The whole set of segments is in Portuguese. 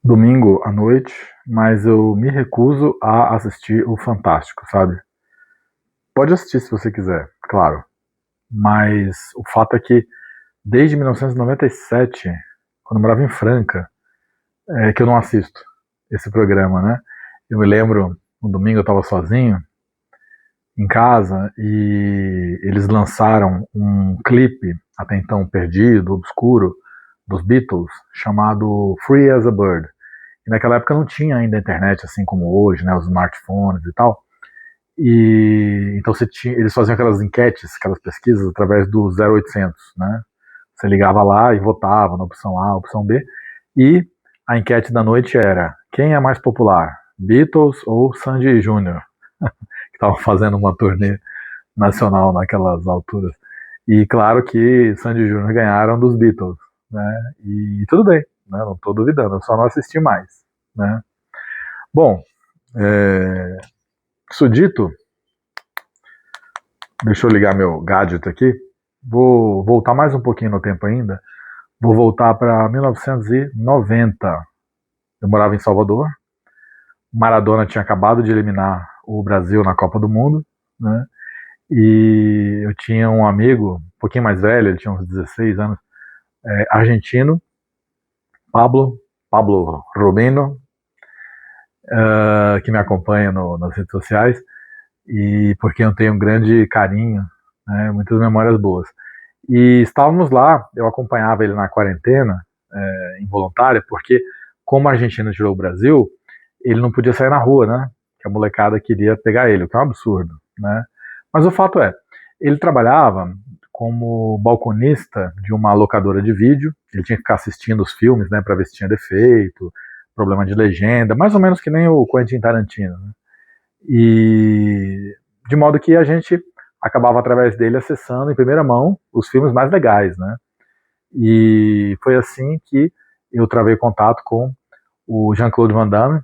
domingo à noite, mas eu me recuso a assistir o Fantástico, sabe? Pode assistir se você quiser, claro, mas o fato é que desde 1997, quando eu morava em Franca, é que eu não assisto esse programa, né? Eu me lembro, um domingo eu estava sozinho em casa e eles lançaram um clipe, até então perdido, obscuro, dos Beatles, chamado Free as a Bird. E naquela época não tinha ainda internet assim como hoje, né, os smartphones e tal. E então eles faziam aquelas enquetes, aquelas pesquisas através do 0800, né? Você ligava lá e votava na opção A, opção B, e a enquete da noite era: quem é mais popular, Beatles ou Sandy Júnior, que estavam fazendo uma turnê nacional naquelas alturas. E claro que Sandy Júnior ganharam dos Beatles, né? E tudo bem, né? Não estou duvidando, eu só não assisti mais, né? Bom, isso dito, deixa eu ligar meu gadget aqui. Vou voltar mais um pouquinho no tempo ainda. Vou voltar para 1990. Eu morava em Salvador. Maradona tinha acabado de eliminar o Brasil na Copa do Mundo, né? E eu tinha um amigo, um pouquinho mais velho, ele tinha uns 16 anos, argentino, Pablo Rubino, que me acompanha nas redes sociais e porque eu tenho um grande carinho, né, muitas memórias boas. E estávamos lá, eu acompanhava ele na quarentena involuntária, porque como a Argentina tirou o Brasil, ele não podia sair na rua, né? Que a molecada queria pegar ele, o que é um absurdo, né? Mas o fato é, ele trabalhava como balconista de uma locadora de vídeo, ele tinha que ficar assistindo os filmes, né, para ver se tinha defeito, problema de legenda, mais ou menos que nem o Quentin Tarantino, né? E de modo que a gente acabava através dele acessando em primeira mão os filmes mais legais, né? E foi assim que eu travei contato com o Jean-Claude Van Damme,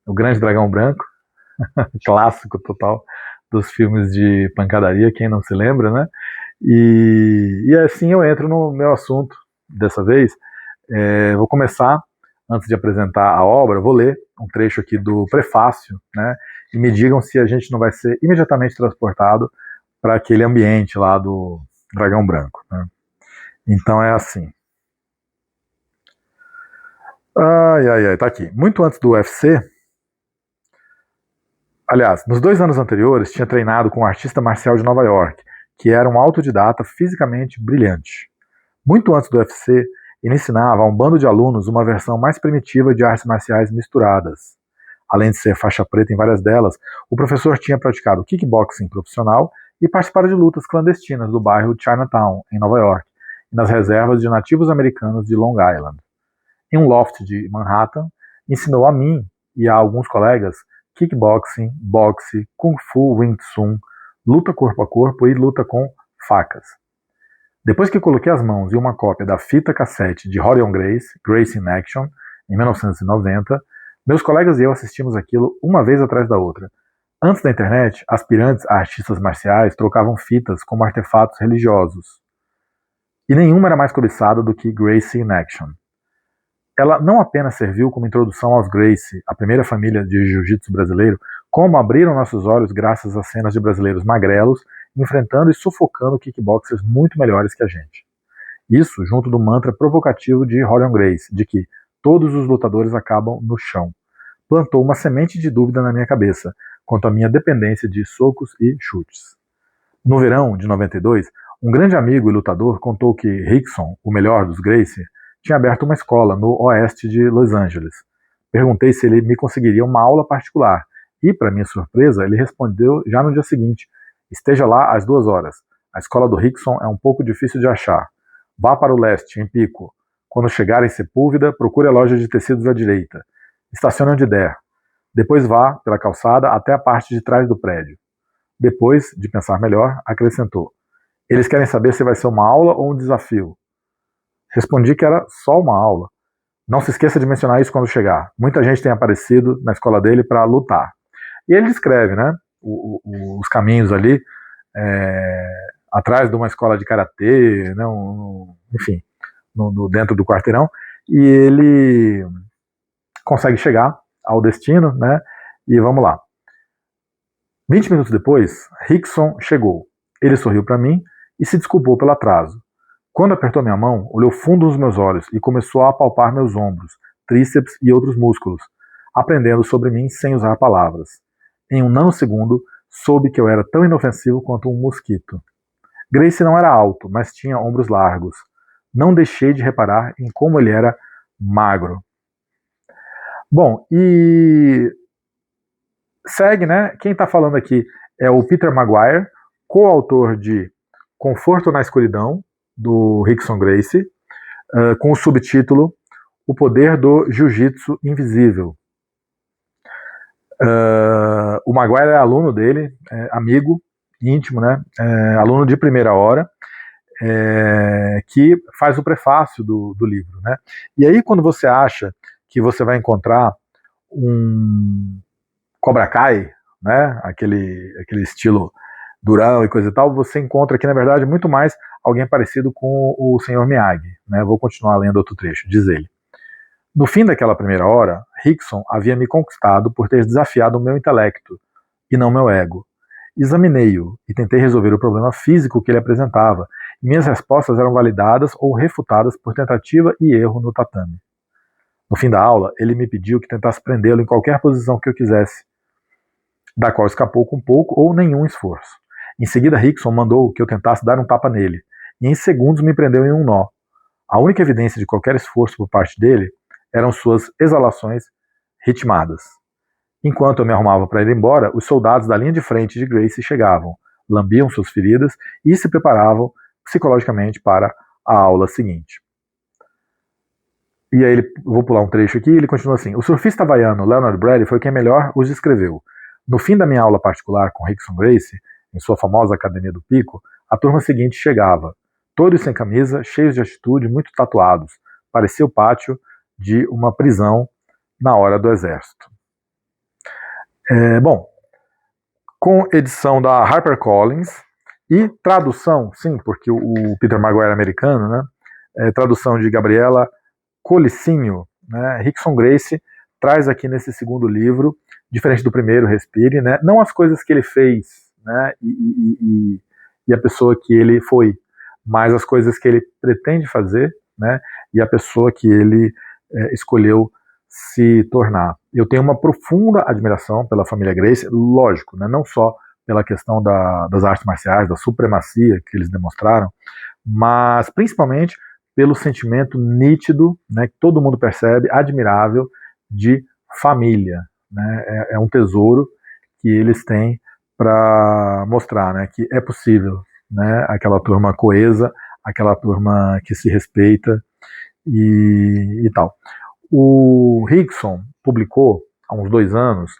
o Grande Dragão Branco, clássico total dos filmes de pancadaria, quem não se lembra, né? E assim eu entro no meu assunto dessa vez. Vou começar, antes de apresentar a obra, vou ler um trecho aqui do prefácio, né? E me digam se a gente não vai ser imediatamente transportado para aquele ambiente lá do Dragão Branco, né? Então é assim. Ai, ai, ai, tá aqui. Muito antes do UFC, aliás, nos 2 anos anteriores, tinha treinado com um artista marcial de Nova York, que era um autodidata fisicamente brilhante. Muito antes do UFC, ele ensinava a um bando de alunos uma versão mais primitiva de artes marciais misturadas. Além de ser faixa preta em várias delas, o professor tinha praticado kickboxing profissional e participado de lutas clandestinas do bairro Chinatown, em Nova York, e nas reservas de nativos americanos de Long Island. Em um loft de Manhattan, ensinou a mim e a alguns colegas kickboxing, boxe, kung fu, wing chun, luta corpo a corpo e luta com facas. Depois que coloquei as mãos em uma cópia da fita cassete de Rorion Grace, Grace in Action, em 1990, meus colegas e eu assistimos aquilo uma vez atrás da outra. Antes da internet, aspirantes a artistas marciais trocavam fitas como artefatos religiosos. E nenhuma era mais cobiçada do que Gracie in Action. Ela não apenas serviu como introdução aos Gracie, a primeira família de jiu-jitsu brasileiro, como abriram nossos olhos graças às cenas de brasileiros magrelos enfrentando e sufocando kickboxers muito melhores que a gente. Isso junto do mantra provocativo de Rorion Grace, de que todos os lutadores acabam no chão. Plantou uma semente de dúvida na minha cabeça quanto à minha dependência de socos e chutes. No verão de 92, um grande amigo e lutador contou que Rickson, o melhor dos Gracie, tinha aberto uma escola no oeste de Los Angeles. Perguntei se ele me conseguiria uma aula particular e, para minha surpresa, ele respondeu já no dia seguinte: esteja lá às 2 horas. A escola do Rickson é um pouco difícil de achar. Vá para o leste, em Pico. Quando chegar em Sepúlveda, procure a loja de tecidos à direita. Estacione onde der. Depois vá pela calçada até a parte de trás do prédio. Depois, de pensar melhor, acrescentou: eles querem saber se vai ser uma aula ou um desafio. Respondi que era só uma aula. Não se esqueça de mencionar isso quando chegar. Muita gente tem aparecido na escola dele para lutar. E ele descreve, né, os caminhos ali, atrás de uma escola de karatê, né, enfim, dentro do quarteirão. E ele consegue chegar ao destino, né? E vamos lá. 20 minutos depois, Rickson chegou. Ele sorriu para mim e se desculpou pelo atraso. Quando apertou minha mão, olhou fundo nos meus olhos e começou a apalpar meus ombros, tríceps e outros músculos, aprendendo sobre mim sem usar palavras. Em um nanosegundo, soube que eu era tão inofensivo quanto um mosquito. Gracie não era alto, mas tinha ombros largos. Não deixei de reparar em como ele era magro. Bom, e segue, né? Quem está falando aqui é o Peter Maguire, coautor de Conforto na Escuridão, do Rickson Gracie, com o subtítulo O Poder do Jiu-Jitsu Invisível. O Maguire é aluno dele, amigo íntimo, né? Aluno de primeira hora, que faz o prefácio do livro, né? E aí, quando você acha que você vai encontrar um Cobra Kai, né? Aquele estilo durão e coisa e tal, você encontra aqui, na verdade, muito mais alguém parecido com o Sr. Miyagi, né? Vou continuar lendo outro trecho, diz ele. No fim daquela primeira hora, Rickson havia me conquistado por ter desafiado o meu intelecto, e não meu ego. Examinei-o e tentei resolver o problema físico que ele apresentava, e minhas respostas eram validadas ou refutadas por tentativa e erro no tatame. No fim da aula, ele me pediu que tentasse prendê-lo em qualquer posição que eu quisesse, da qual escapou com pouco ou nenhum esforço. Em seguida, Rickson mandou que eu tentasse dar um tapa nele, e em segundos me prendeu em um nó. A única evidência de qualquer esforço por parte dele eram suas exalações ritmadas. Enquanto eu me arrumava para ir embora, os soldados da linha de frente de Gracie chegavam, lambiam suas feridas e se preparavam psicologicamente para a aula seguinte. E aí, vou pular um trecho aqui, ele continua assim. O surfista havaiano Leonard Brady foi quem melhor os descreveu. No fim da minha aula particular com Rickson Gracie, em sua famosa Academia do Pico, a turma seguinte chegava, todos sem camisa, cheios de atitude, muito tatuados. Parecia o pátio de uma prisão na hora do exército. Bom, com edição da HarperCollins e tradução, sim, porque o Peter Maguire é americano, né? Tradução de Gabriela Colicinho, né? Rickson Gracie traz aqui nesse segundo livro, diferente do primeiro, Respire, né? Não as coisas que ele fez, né? E a pessoa que ele foi, mas as coisas que ele pretende fazer, né? E a pessoa que ele escolheu se tornar. Eu tenho uma profunda admiração pela família Gracie, lógico, né? Não só pela questão das artes marciais, da supremacia que eles demonstraram, mas principalmente pelo sentimento nítido, né, que todo mundo percebe, admirável, de família. Né? É um tesouro que eles têm para mostrar, né, que é possível, né, aquela turma coesa, aquela turma que se respeita e tal. O Rickson publicou, há uns 2 anos,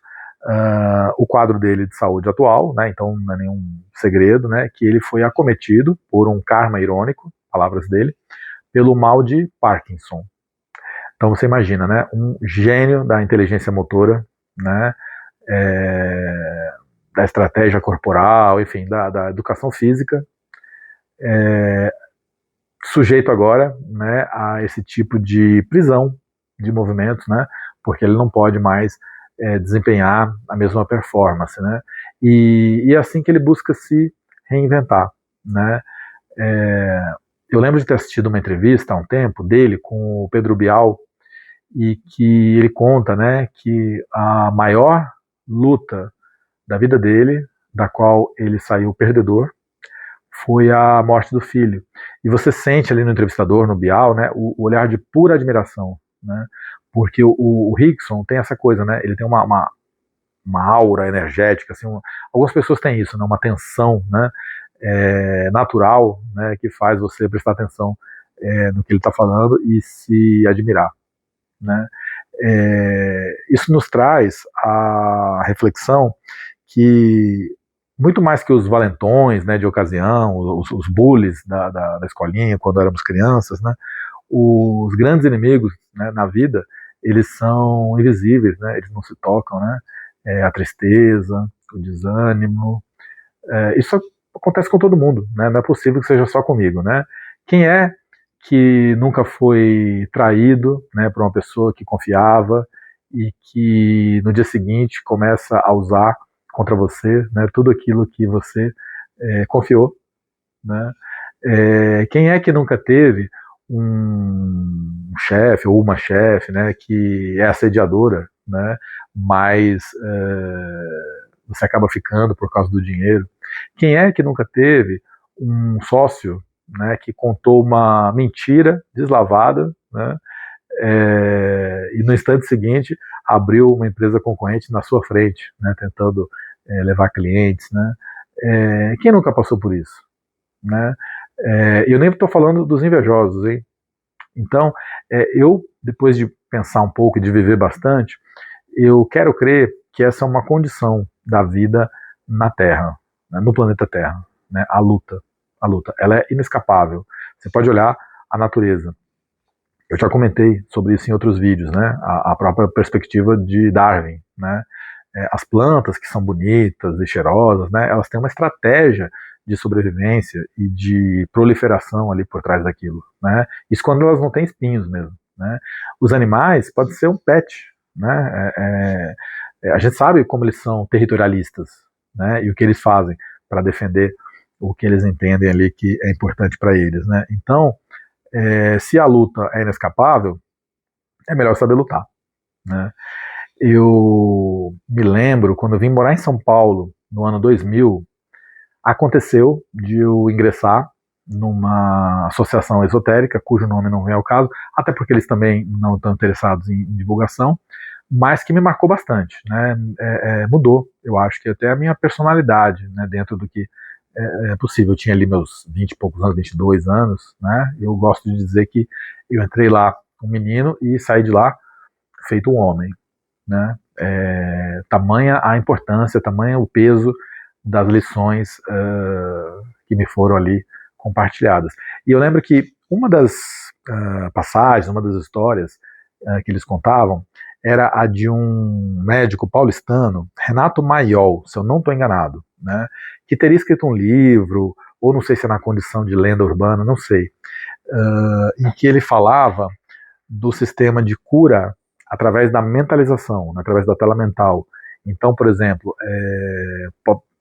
o quadro dele de saúde atual, né, então não é nenhum segredo, né, que ele foi acometido por um karma irônico, palavras dele, pelo mal de Parkinson. Então você imagina, né, um gênio da inteligência motora, né, da estratégia corporal, enfim, da educação física, sujeito agora, né, a esse tipo de prisão de movimentos, né, porque ele não pode mais desempenhar a mesma performance, né, e é assim que ele busca se reinventar, né. Eu lembro de ter assistido uma entrevista há um tempo dele com o Pedro Bial, e que ele conta, né, que a maior luta da vida dele, da qual ele saiu perdedor, foi a morte do filho. E você sente ali no entrevistador, no Bial, né, o olhar de pura admiração, né, porque o Rickson tem essa coisa, né, ele tem uma aura energética, assim, algumas pessoas têm isso, né, uma tensão, né, natural, né, que faz você prestar atenção no que ele está falando e se admirar. Né? Isso nos traz a reflexão que, muito mais que os valentões, né, de ocasião, os bullies da escolinha, quando éramos crianças, né, os grandes inimigos, né, na vida, eles são invisíveis, né, eles não se tocam, né, a tristeza, o desânimo, isso acontece com todo mundo, né? Não é possível que seja só comigo, né? Quem é que nunca foi traído, né, por uma pessoa que confiava e que no dia seguinte começa a usar contra você, né, tudo aquilo que você confiou, né? Quem é que nunca teve um chefe ou uma chefe, né, que é assediadora, né, mas você acaba ficando por causa do dinheiro? Quem é que nunca teve um sócio, né, que contou uma mentira deslavada, né, e no instante seguinte abriu uma empresa concorrente na sua frente, né, tentando levar clientes, né? Quem nunca passou por isso, né? Eu nem estou falando dos invejosos, hein? Então, eu, depois de pensar um pouco e de viver bastante, eu quero crer que essa é uma condição da vida na Terra, né, no planeta Terra, né, a luta, ela é inescapável. Você pode olhar a natureza. Eu já comentei sobre isso em outros vídeos, né, a própria perspectiva de Darwin, né, as plantas que são bonitas e cheirosas, né, elas têm uma estratégia de sobrevivência e de proliferação ali por trás daquilo, né, isso quando elas não têm espinhos mesmo, né. Os animais pode ser um pet, né, a gente sabe como eles são territorialistas, né, e o que eles fazem para defender o que eles entendem ali que é importante para eles, né. Então, se a luta é inescapável, é melhor saber lutar, né. Eu me lembro, quando eu vim morar em São Paulo, no ano 2000, aconteceu de eu ingressar numa associação esotérica, cujo nome não vem ao caso, até porque eles também não estão interessados em divulgação, mas que me marcou bastante, né? Mudou, eu acho que até a minha personalidade, né, dentro do que é possível. Eu tinha ali meus 20 e poucos anos, 22 anos, né? Eu gosto de dizer que eu entrei lá um menino e saí de lá feito um homem, né? Tamanha a importância, tamanha o peso das lições que me foram ali compartilhadas. E eu lembro que uma das passagens, uma das histórias que eles contavam era a de um médico paulistano, Renato Maiol, se eu não estou enganado, né, que teria escrito um livro, ou não sei se é na condição de lenda urbana, não sei, em que ele falava do sistema de cura através da mentalização, né, através da tela mental. Então, por exemplo,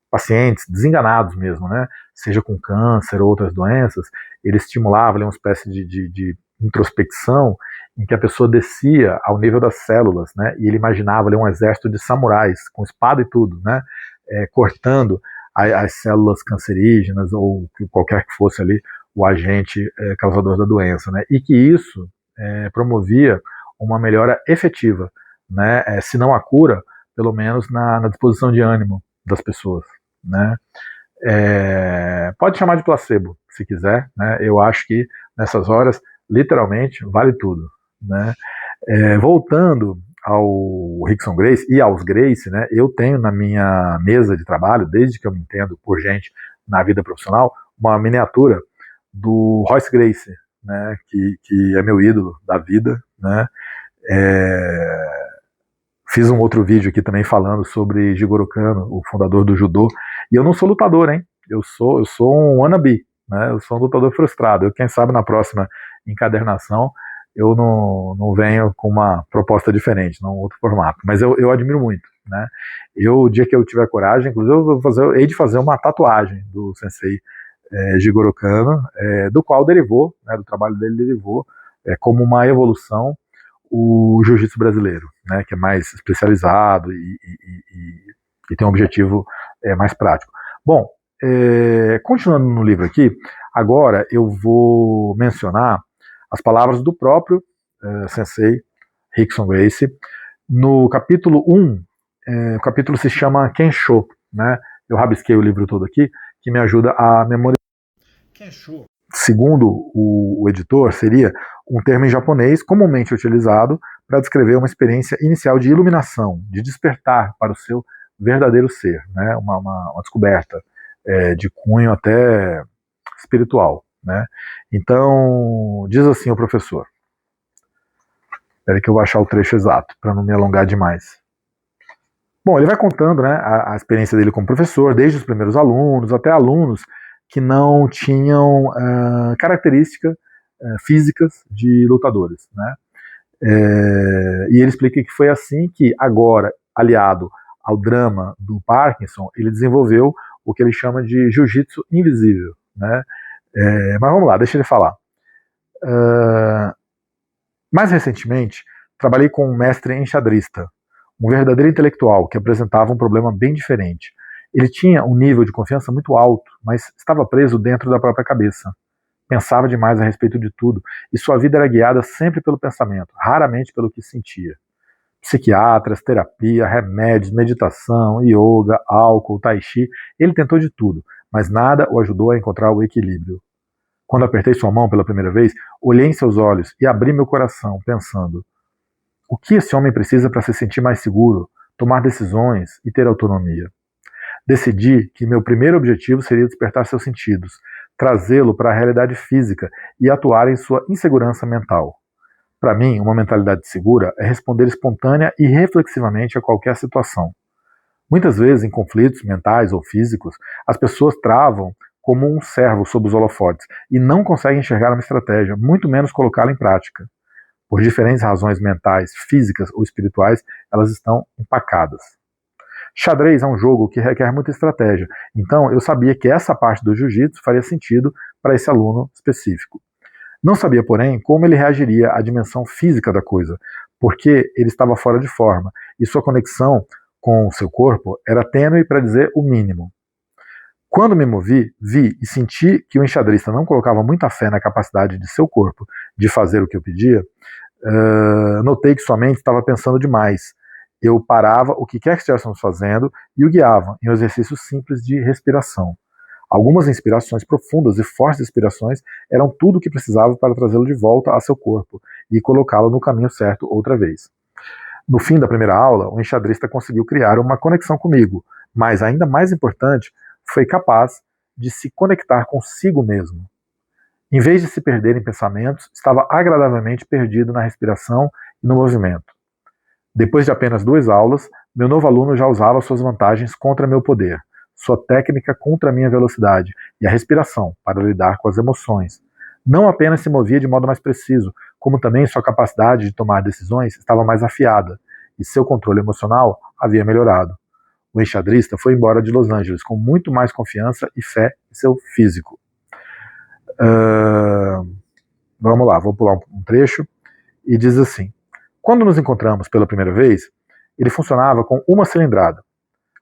pacientes desenganados mesmo, né, seja com câncer ou outras doenças, ele estimulava ali uma espécie de introspecção em que a pessoa descia ao nível das células, né, e ele imaginava ali um exército de samurais, com espada e tudo, né, cortando as células cancerígenas ou qualquer que fosse ali o agente causador da doença, né, e que isso promovia uma melhora efetiva, né, se não a cura, pelo menos na disposição de ânimo das pessoas, né. Pode chamar de placebo, se quiser, né, eu acho que nessas horas, literalmente, vale tudo, né. Voltando ao Rickson Gracie e aos Gracie, né, eu tenho na minha mesa de trabalho, desde que eu me entendo por gente na vida profissional, uma miniatura do Royce Gracie, né, que é meu ídolo da vida, né. Fiz um outro vídeo aqui também falando sobre Jigoro Kano, o fundador do judô, e eu não sou lutador, hein? Eu sou um wannabe, né? Eu sou um lutador frustrado. Quem sabe na próxima encadernação eu não venho com uma proposta diferente, não outro formato. Mas eu admiro muito, né? O dia que eu tiver coragem, inclusive eu hei de fazer uma tatuagem do sensei Jigoro Kano, do qual derivou, né, do trabalho dele derivou, como uma evolução, o jiu-jitsu brasileiro, né, que é mais especializado e tem um objetivo mais prático. Bom, continuando no livro aqui, agora eu vou mencionar as palavras do próprio sensei Rickson Gracie no capítulo 1. O capítulo se chama Kensho, né? Eu rabisquei o livro todo aqui, que me ajuda a memorizar. Kensho, segundo o editor, seria um termo em japonês comumente utilizado para descrever uma experiência inicial de iluminação, de despertar para o seu verdadeiro ser, né? Uma descoberta de cunho até espiritual, né? Então, diz assim o professor. Espera que eu vou achar o trecho exato, para não me alongar demais. Bom, ele vai contando, né, a experiência dele como professor, desde os primeiros alunos até alunos que não tinham características físicas de lutadores, né? E ele explica que foi assim que, agora, aliado ao drama do Parkinson, ele desenvolveu o que ele chama de jiu-jitsu invisível, né? Mas vamos lá, deixa ele falar. Mais recentemente, trabalhei com um mestre enxadrista, um verdadeiro intelectual que apresentava um problema bem diferente. Ele tinha um nível de confiança muito alto, mas estava preso dentro da própria cabeça. Pensava demais a respeito de tudo, e sua vida era guiada sempre pelo pensamento, raramente pelo que sentia. Psiquiatras, terapia, remédios, meditação, yoga, álcool, tai chi, ele tentou de tudo, mas nada o ajudou a encontrar o equilíbrio. Quando apertei sua mão pela primeira vez, olhei em seus olhos e abri meu coração, pensando: o que esse homem precisa para se sentir mais seguro, tomar decisões e ter autonomia? Decidi que meu primeiro objetivo seria despertar seus sentidos, trazê-lo para a realidade física e atuar em sua insegurança mental. Para mim, uma mentalidade segura é responder espontânea e reflexivamente a qualquer situação. Muitas vezes, em conflitos mentais ou físicos, as pessoas travam como um cervo sob os holofotes e não conseguem enxergar uma estratégia, muito menos colocá-la em prática. Por diferentes razões mentais, físicas ou espirituais, elas estão empacadas. Xadrez é um jogo que requer muita estratégia, então eu sabia que essa parte do jiu-jitsu faria sentido para esse aluno específico. Não sabia, porém, como ele reagiria à dimensão física da coisa, porque ele estava fora de forma e sua conexão com o seu corpo era tênue para dizer o mínimo. Quando me movi, vi e senti que o enxadrista não colocava muita fé na capacidade de seu corpo de fazer o que eu pedia. Notei que sua mente estava pensando demais. Eu parava o que quer que estivéssemos fazendo e o guiava em um exercício simples de respiração. Algumas inspirações profundas e fortes inspirações eram tudo o que precisava para trazê-lo de volta a seu corpo e colocá-lo no caminho certo outra vez. No fim da primeira aula, o enxadrista conseguiu criar uma conexão comigo, mas ainda mais importante, foi capaz de se conectar consigo mesmo. Em vez de se perder em pensamentos, estava agradavelmente perdido na respiração e no movimento. Depois de apenas 2 aulas, meu novo aluno já usava suas vantagens contra meu poder, sua técnica contra minha velocidade e a respiração para lidar com as emoções. Não apenas se movia de modo mais preciso, como também sua capacidade de tomar decisões estava mais afiada e seu controle emocional havia melhorado. O enxadrista foi embora de Los Angeles com muito mais confiança e fé em seu físico. Vamos lá, vou pular um trecho. E diz assim: quando nos encontramos pela primeira vez, ele funcionava com 1 cilindrada.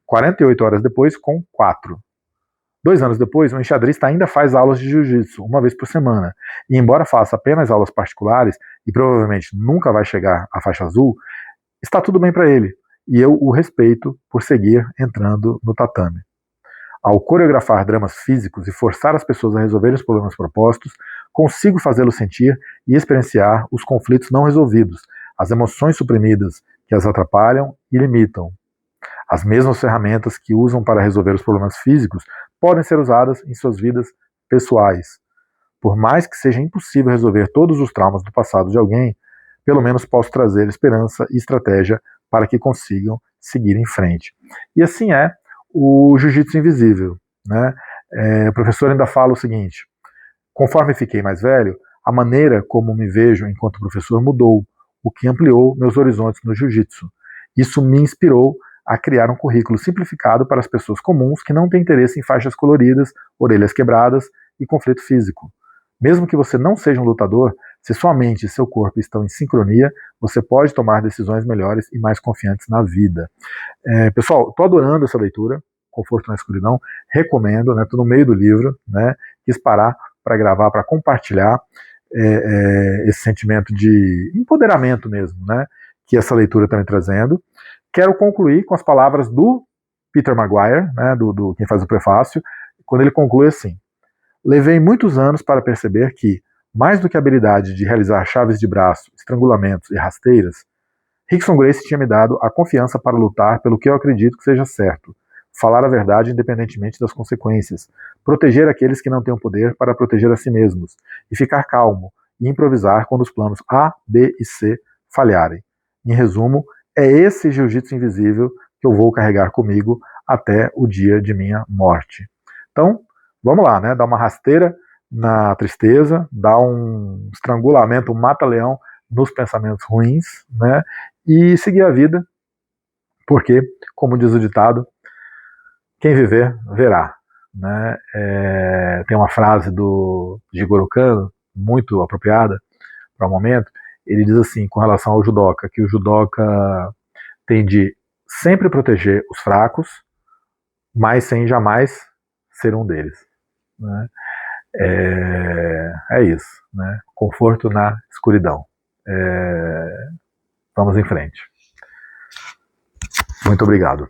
48 horas depois, com 4. 2 anos depois, o enxadrista ainda faz aulas de jiu-jitsu, 1 vez por semana. E embora faça apenas aulas particulares, e provavelmente nunca vai chegar à faixa azul, está tudo bem para ele. E eu o respeito por seguir entrando no tatame. Ao coreografar dramas físicos e forçar as pessoas a resolverem os problemas propostos, consigo fazê-los sentir e experienciar os conflitos não resolvidos, as emoções suprimidas que as atrapalham e limitam. As mesmas ferramentas que usam para resolver os problemas físicos podem ser usadas em suas vidas pessoais. Por mais que seja impossível resolver todos os traumas do passado de alguém, pelo menos posso trazer esperança e estratégia para que consigam seguir em frente. E assim é o jiu-jitsu invisível, né? O professor ainda fala o seguinte: conforme fiquei mais velho, a maneira como me vejo enquanto professor mudou, o que ampliou meus horizontes no jiu-jitsu. Isso me inspirou a criar um currículo simplificado para as pessoas comuns que não têm interesse em faixas coloridas, orelhas quebradas e conflito físico. Mesmo que você não seja um lutador, se sua mente e seu corpo estão em sincronia, você pode tomar decisões melhores e mais confiantes na vida. Pessoal, estou adorando essa leitura, Conforto na Escuridão, recomendo, estou no meio do livro, quis parar para gravar, para compartilhar esse sentimento de empoderamento mesmo, que essa leitura está me trazendo. Quero concluir com as palavras do Peter Maguire, do quem faz o prefácio, quando ele conclui assim: levei muitos anos para perceber que, mais do que a habilidade de realizar chaves de braço, estrangulamentos e rasteiras, Rickson Gracie tinha me dado a confiança para lutar pelo que eu acredito que seja certo, falar a verdade independentemente das consequências, proteger aqueles que não têm o poder para proteger a si mesmos, e ficar calmo e improvisar quando os planos A, B e C falharem. Em resumo, é esse jiu-jitsu invisível que eu vou carregar comigo até o dia de minha morte. Então, vamos lá, dar uma rasteira na tristeza, dar um estrangulamento, um mata-leão nos pensamentos ruins, né, e seguir a vida, porque, como diz o ditado, quem viver, verá. Né? Tem uma frase do Jigoro Kano, muito apropriada para o momento, ele diz assim, com relação ao judoca, que o judoca tem de sempre proteger os fracos, mas sem jamais ser um deles. Né? É isso. Né? Conforto na escuridão. Vamos em frente. Muito obrigado.